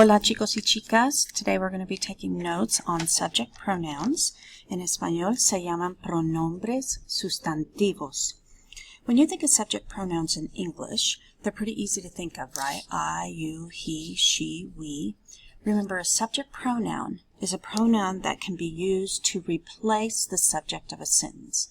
Hola chicos y chicas, today we're going to be taking notes on subject pronouns. En español se llaman pronombres sustantivos. When you think of subject pronouns in English, they're pretty easy to think of, right? I, you, he, she, we. Remember, a subject pronoun is a pronoun that can be used to replace the subject of a sentence.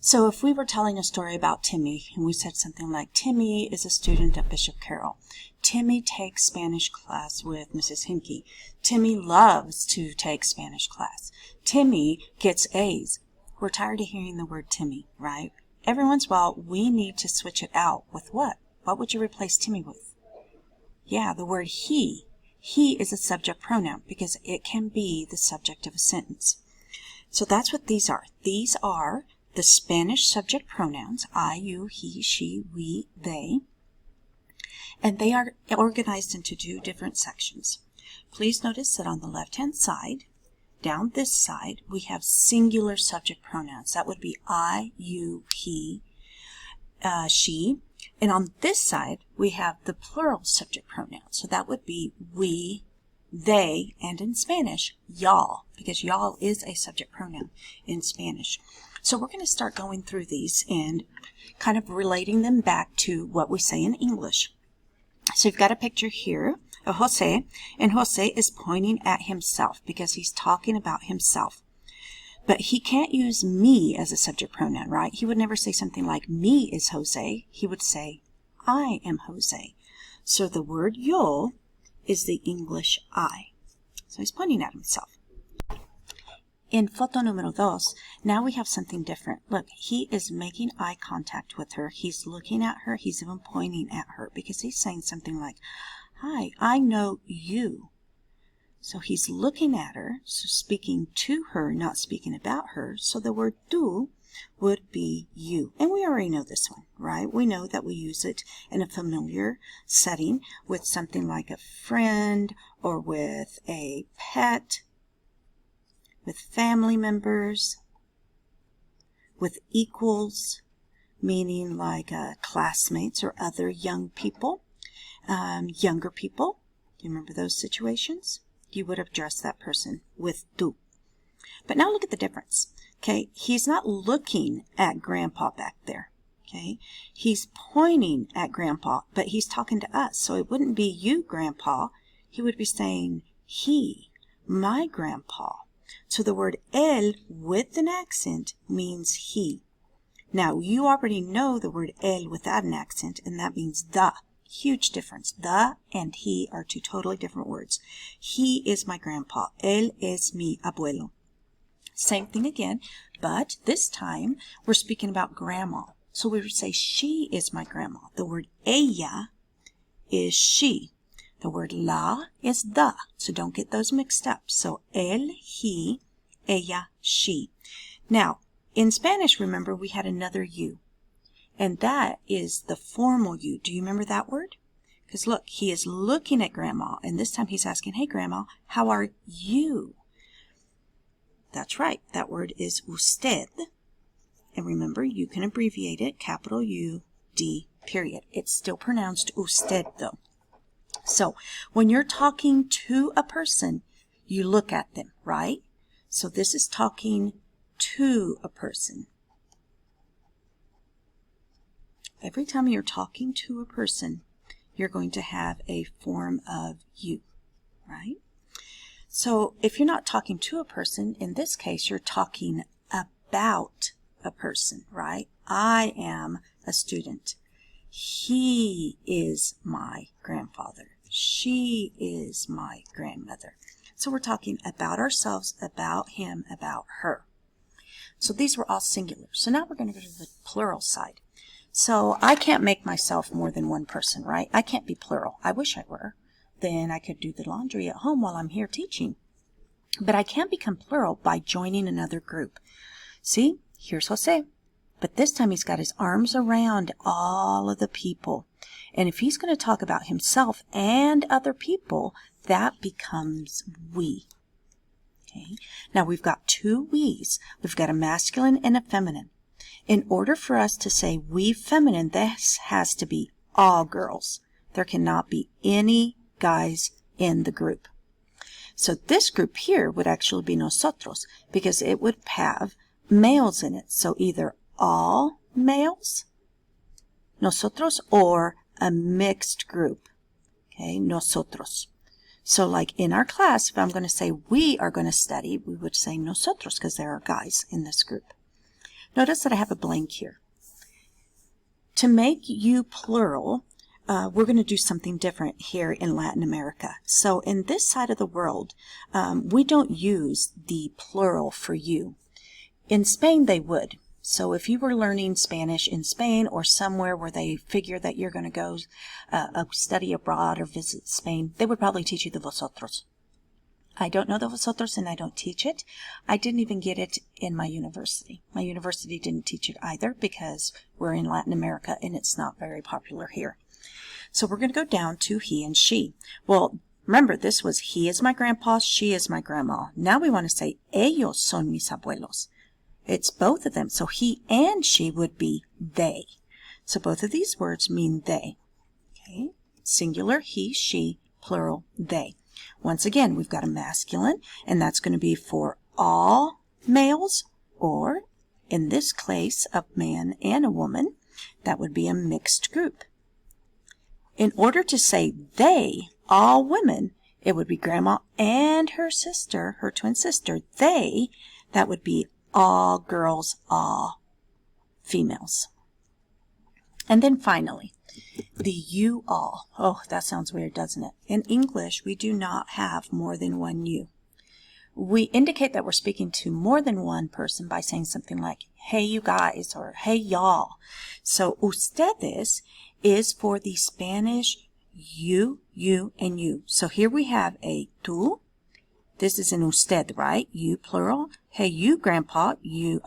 So if we were telling a story about Timmy, and we said something like, Timmy is a student at Bishop Carroll. Timmy takes Spanish class with Mrs. Hinkey. Timmy loves to take Spanish class. Timmy gets A's. We're tired of hearing the word Timmy, right? Every once in a while, we need to switch it out with what? What would you replace Timmy with? Yeah, the word he. He is a subject pronoun because it can be the subject of a sentence. So that's what these are. These are the Spanish subject pronouns, I, you, he, she, we, they. And they are organized into two different sections. Please notice that on the left-hand side, down this side, we have singular subject pronouns. That would be I, you, he, she. And on this side, we have the plural subject pronouns. So that would be we, they, and in Spanish, y'all, because y'all is a subject pronoun in Spanish. So we're going to start going through these and kind of relating them back to what we say in English. So you've got a picture here of Jose, and Jose is pointing at himself because he's talking about himself. But he can't use me as a subject pronoun, right? He would never say something like, me is Jose. He would say, I am Jose. So the word yo is the English I. So he's pointing at himself. In foto número 2, now we have something different. Look, he is making eye contact with her. He's looking at her. He's even pointing at her because he's saying something like, hi, I know you. So he's looking at her, so speaking to her, not speaking about her. So the word tú would be you. And we already know this one, right? We know that we use it in a familiar setting with something like a friend or with a pet, with family members, with equals, meaning like classmates or other young people, younger people. Do you remember those situations? You would have addressed that person with tú. But now look at the difference. Okay, he's not looking at Grandpa back there. Okay, he's pointing at Grandpa, but he's talking to us. So it wouldn't be you, Grandpa. He would be saying he, my Grandpa. So the word él with an accent means he. Now, you already know the word él without an accent, and that means the. Huge difference. The and he are two totally different words. He is my grandpa. Él es mi abuelo. Same thing again, but this time we're speaking about grandma. So we would say she is my grandma. The word ella is she. The word la is the, so don't get those mixed up. So él, he, ella, she. Now, in Spanish, remember, we had another you, and that is the formal you. Do you remember that word? Because look, he is looking at Grandma, and this time he's asking, hey, Grandma, how are you? That's right. That word is usted. And remember, you can abbreviate it, capital U, D, period. It's still pronounced usted, though. So when you're talking to a person, you look at them, right? So this is talking to a person. Every time you're talking to a person, you're going to have a form of you, right? So if you're not talking to a person, in this case, you're talking about a person, right? I am a student. He is my grandfather. She is my grandmother. So we're talking about ourselves, about him, about her. So these were all singular. So now we're going to go to the plural side. So I can't make myself more than one person, right? I can't be plural. I wish I were. Then I could do the laundry at home while I'm here teaching. But I can't become plural by joining another group. See, here's Jose. But this time he's got his arms around all of the people. And if he's going to talk about himself and other people, that becomes we. Okay. Now we've got two we's. We've got a masculine and a feminine. In order for us to say we feminine, this has to be all girls. There cannot be any guys in the group. So this group here would actually be nosotros because it would have males in it. So either all males, nosotros, or a mixed group, okay, nosotros. So like in our class, if I'm going to say we are going to study, we would say nosotros because there are guys in this group. Notice that I have a blank here. To make you plural, we're going to do something different here in Latin America. So in this side of the world, we don't use the plural for you. In Spain, they would. So if you were learning Spanish in Spain or somewhere where they figure that you're going to go study abroad or visit Spain, they would probably teach you the vosotros. I don't know the vosotros and I don't teach it. I didn't even get it in my university. My university didn't teach it either because we're in Latin America and it's not very popular here. So we're going to go down to he and she. Well, remember, this was he is my grandpa, she is my grandma. Now we want to say ellos son mis abuelos. It's both of them. So he and she would be they. So both of these words mean they. Okay? Singular, he, she, plural, they. Once again, we've got a masculine, and that's going to be for all males, or in this case, a man and a woman, that would be a mixed group. In order to say they, all women, it would be grandma and her sister, her twin sister. They, that would be all girls, all females. And then finally, the you all. Oh, that sounds weird, doesn't it? In English, we do not have more than one you. We indicate that we're speaking to more than one person by saying something like, hey, you guys, or hey, y'all. So ustedes is for the Spanish you, and you. So here we have a tú. This is an usted, right? You, plural. Hey, you, grandpa. You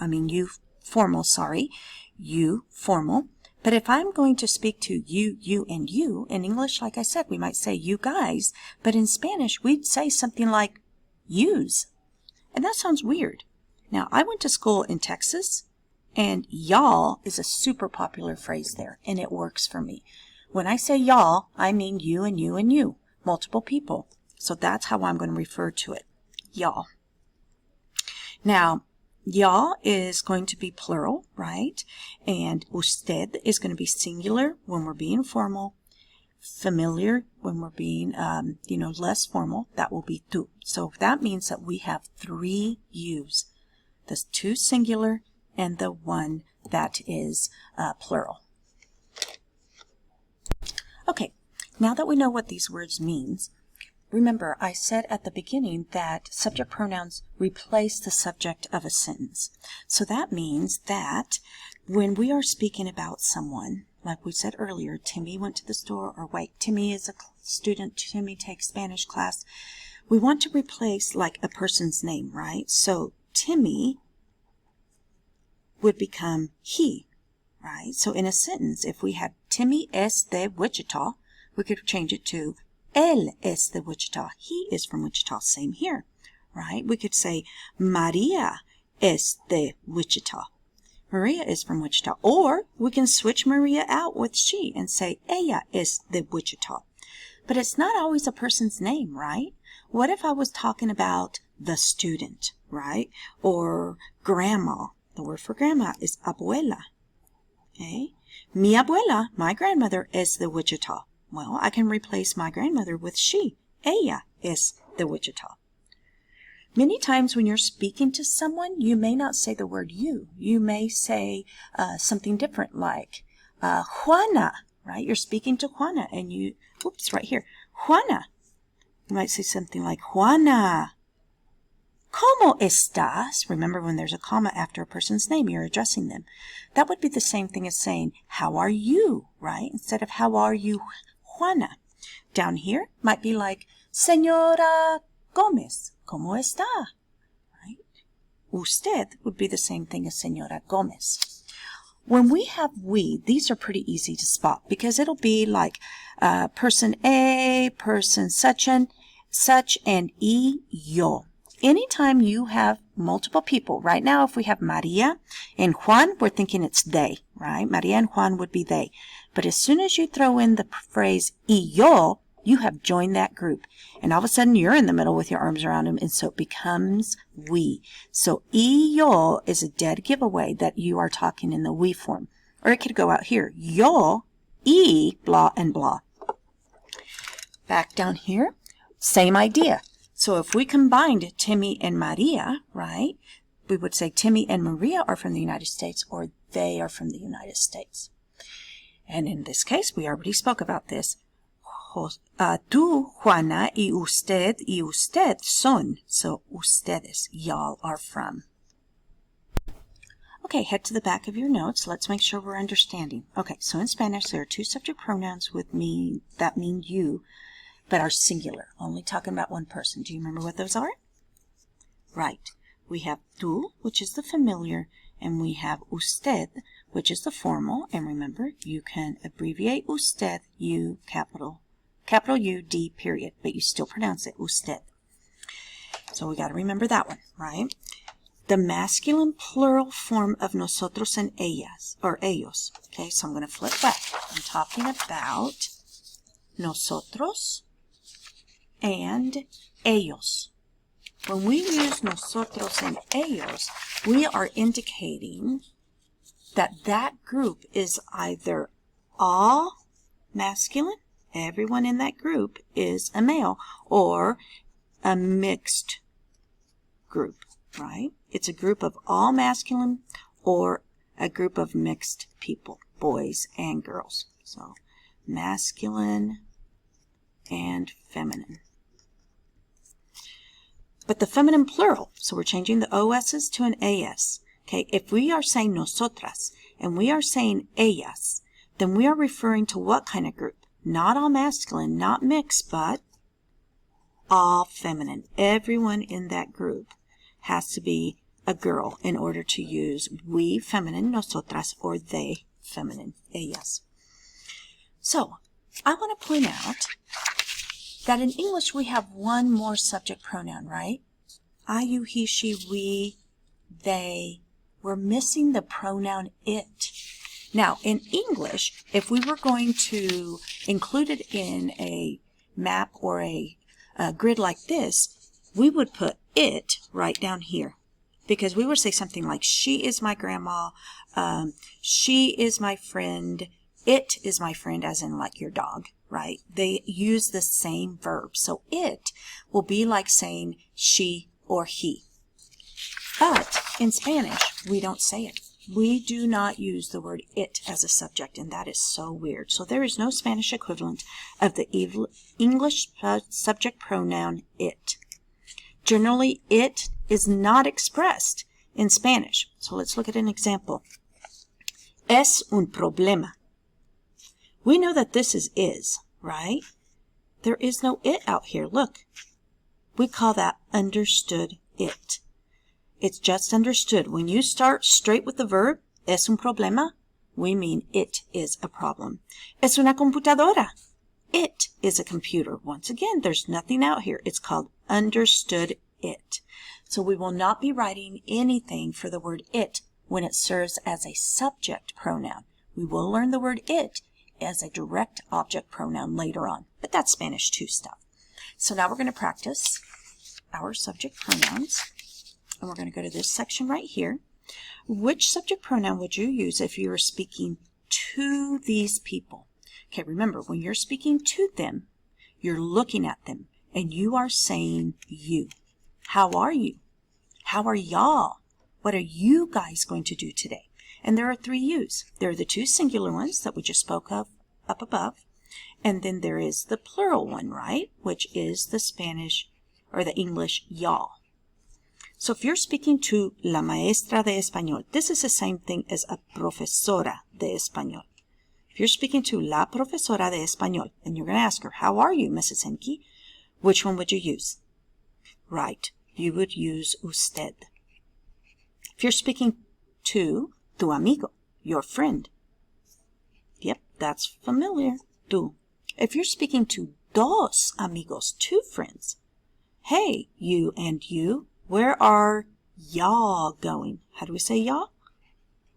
formal, sorry. You, formal. But if I'm going to speak to you, and you, in English, like I said, we might say you guys. But in Spanish, we'd say something like yous. And that sounds weird. Now, I went to school in Texas, and y'all is a super popular phrase there, and it works for me. When I say y'all, I mean you and you and you, multiple people. So that's how I'm going to refer to it, y'all. Now, y'all is going to be plural, right? And usted is going to be singular when we're being formal. Familiar when we're being, less formal. That will be tú. So that means that we have three yous. The two singular and the one that is plural. Okay, now that we know what these words means, remember I said at the beginning that subject pronouns replace the subject of a sentence. So that means that when we are speaking about someone, like we said earlier, Timmy went to the store, or wait, Timmy is a student, Timmy takes Spanish class. We want to replace like a person's name, right? So Timmy would become he, right? So in a sentence, if we had Timmy es de Wichita, we could change it to él es de Wichita. He is from Wichita. Same here, right? We could say Maria es de Wichita. Maria is from Wichita. Or we can switch Maria out with she and say ella es de Wichita. But it's not always a person's name, right? What if I was talking about the student, right? Or grandma. The word for grandma is abuela. Okay? Mi abuela, my grandmother, es de Wichita. Well, I can replace my grandmother with she. Ella es de Wichita. Many times when you're speaking to someone, you may not say the word you. You may say something different like Juana, right? You're speaking to Juana and you, right here, Juana. You might say something like Juana, ¿cómo estás? Remember, when there's a comma after a person's name, you're addressing them. That would be the same thing as saying, how are you, right? Instead of how are you, Juana. Down here might be like, Señora Gómez, ¿cómo está? Right? Usted would be the same thing as Señora Gómez. When we have we, these are pretty easy to spot because it'll be like person A, person such and yo. Anytime you have multiple people, right now if we have Maria and Juan, we're thinking it's they, right? Maria and Juan would be they. But as soon as you throw in the phrase y yo, You have joined that group. And all of a sudden, you're in the middle with your arms around them, and so it becomes we. So, y yo is a dead giveaway that you are talking in the we form. Or it could go out here. Yo, y, blah, and blah. Back down here, same idea. So if we combined Timmy and Maria, right, we would say Timmy and Maria are from the United States, or they are from the United States. And in this case, we already spoke about this. Tú, Juana, y usted son. So, ustedes, y'all are from. Okay, head to the back of your notes. Let's make sure we're understanding. Okay, so in Spanish, there are two subject pronouns that mean you, but are singular, only talking about one person. Do you remember what those are? Right. We have tú, which is the familiar, and we have usted, which is the formal. And remember, you can abbreviate usted, U, capital U, D, period, but you still pronounce it usted. So we got to remember that one, right? The masculine plural form of nosotros and ellas, or ellos. Okay, so I'm going to flip back. I'm talking about nosotros and ellos. When we use nosotros and ellos, we are indicating that that group is either all masculine, everyone in that group is a male, or a mixed group, right? It's a group of all masculine or a group of mixed people, boys and girls. So masculine and feminine. But the feminine plural, so we're changing the OS's to an AS. Okay, if we are saying nosotras and we are saying ellas, then we are referring to what kind of group? Not all masculine, not mixed, but all feminine. Everyone in that group has to be a girl in order to use we feminine, nosotras, or they feminine, ellas. So, I want to point out that in English we have one more subject pronoun, right? I, you, he, she, we, they. We're missing the pronoun it. Now, in English, if we were going to include it in a map or a grid like this, we would put it right down here. Because we would say something like, she is my grandma, she is my friend, it is my friend, as in like your dog, right? They use the same verb. So it will be like saying she or he. But in Spanish, we don't say it. We do not use the word it as a subject, and that is so weird. So there is no Spanish equivalent of the English subject pronoun it. Generally, it is not expressed in Spanish. So let's look at an example. Es un problema. We know that this is, right? There is no it out here. Look. We call that understood it. It's just understood. When you start straight with the verb, es un problema, we mean it is a problem. Es una computadora. It is a computer. Once again, there's nothing out here. It's called understood it. So we will not be writing anything for the word it when it serves as a subject pronoun. We will learn the word it as a direct object pronoun later on. But that's Spanish 2 stuff. So now we're going to practice our subject pronouns. And we're going to go to this section right here. Which subject pronoun would you use if you were speaking to these people? Okay, remember, when you're speaking to them, you're looking at them, and you are saying you. How are you? How are y'all? What are you guys going to do today? And there are 3 yous. There are the 2 singular ones that we just spoke of up above. And then there is the plural one, right? Which is the Spanish or the English y'all. So if you're speaking to la maestra de español, this is the same thing as a profesora de español. If you're speaking to la profesora de español, and you're going to ask her, how are you, Mrs. Henke? Which one would you use? Right, you would use usted. If you're speaking to tu amigo, your friend. Yep, that's familiar, tú. If you're speaking to dos amigos, 2 friends, hey, you and you, where are y'all going? How do we say y'all?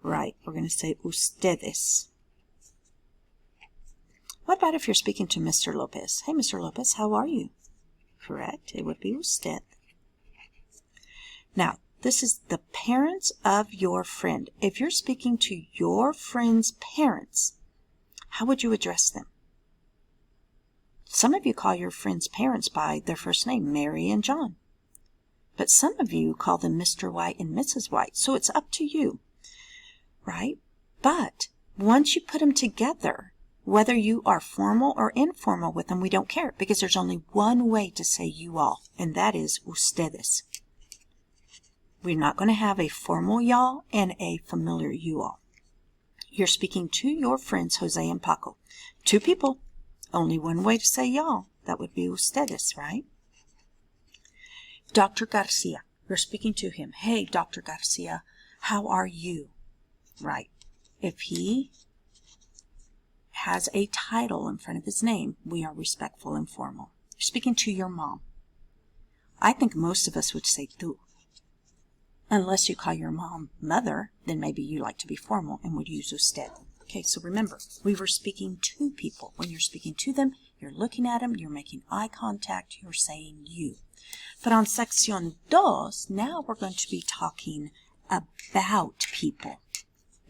Right, we're going to say ustedes. What about if you're speaking to Mr. Lopez? Hey, Mr. Lopez, how are you? Correct. It would be usted. Now, this is the parents of your friend. If you're speaking to your friend's parents, how would you address them? Some of you call your friend's parents by their first name, Mary and John. But some of you call them Mr. White and Mrs. White. So it's up to you, right? But once you put them together, whether you are formal or informal with them, we don't care, because there's only one way to say you all, and that is ustedes. We're not going to have a formal y'all and a familiar you all. You're speaking to your friends, Jose and Paco. Two people, only one way to say y'all. That would be ustedes, right? Dr. Garcia, you're speaking to him. Hey, Dr. Garcia, how are you? Right. If he has a title in front of his name, we are respectful and formal. You're speaking to your mom. I think most of us would say tú. Unless you call your mom mother, then maybe you like to be formal and would use usted. Okay, so remember, we were speaking to people. When you're speaking to them, you're looking at them, you're making eye contact, you're saying you. But on Sección 2, now we're going to be talking about people.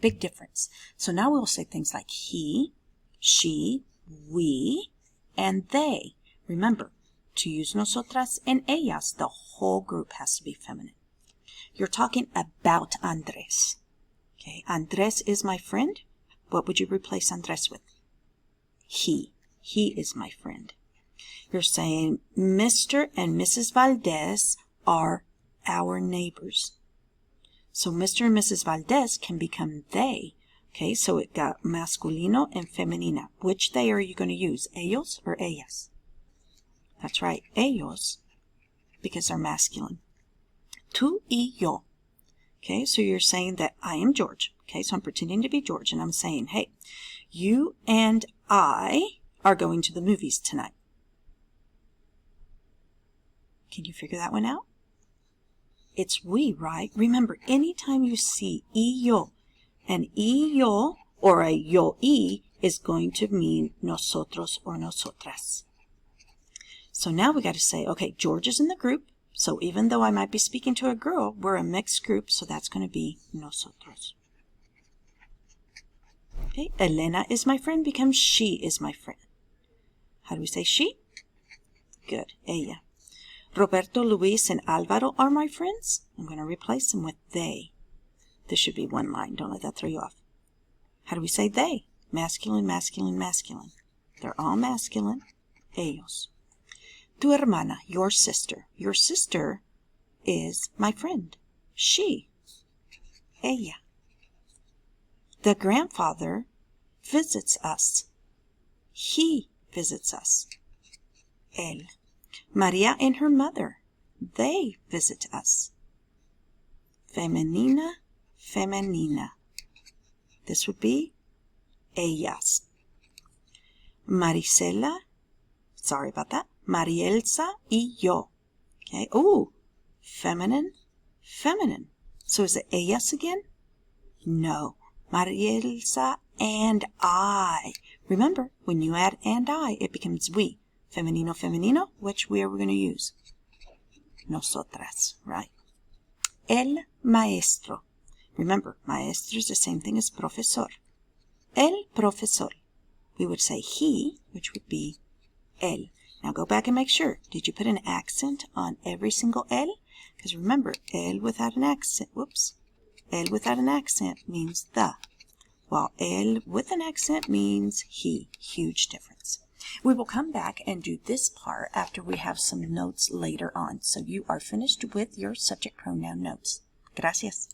Big difference. So now we'll say things like he, she, we, and they. Remember, to use nosotras and ellas, the whole group has to be feminine. You're talking about Andres. Okay, Andres is my friend. What would you replace Andres with? He. He is my friend. You're saying Mr. and Mrs. Valdez are our neighbors. So Mr. and Mrs. Valdez can become they. Okay, so it got masculino and femenina. Which they are you going to use? Ellos or ellas? That's right, ellos, because they're masculine. Tú y yo. Okay, so you're saying that I am George. Okay, so I'm pretending to be George, and I'm saying, hey, you and I are going to the movies tonight. Can you figure that one out? It's we, right? Remember, anytime you see y yo, an y yo or a yo y is going to mean nosotros or nosotras. So now we got to say, okay, George is in the group. So even though I might be speaking to a girl, we're a mixed group, so that's going to be nosotros. Okay, Elena is my friend becomes she is my friend. How do we say she? Good, ella. Roberto, Luis, and Alvaro are my friends. I'm going to replace them with they. This should be one line. Don't let that throw you off. How do we say they? Masculine, masculine, masculine. They're all masculine. Ellos. Tu hermana, your sister. Your sister is my friend. She. Ella. The grandfather visits us. He visits us. Él. Maria and her mother. They visit us. Femenina, femenina. This would be ellas. Marisela, sorry about that. Marielsa y yo. Okay. Ooh, feminine, feminine. So is it ellas again? No. Marielsa and I. Remember, when you add and I, it becomes we. Femenino, femenino. Which we are we going to use? Nosotras, right? El maestro. Remember, maestro is the same thing as profesor. El profesor. We would say he, which would be él. Now go back and make sure. Did you put an accent on every single él? Because remember, él without an accent, whoops. Él without an accent means the, while él with an accent means he. Huge difference. We will come back and do this part after we have some notes later on. So you are finished with your subject pronoun notes. Gracias.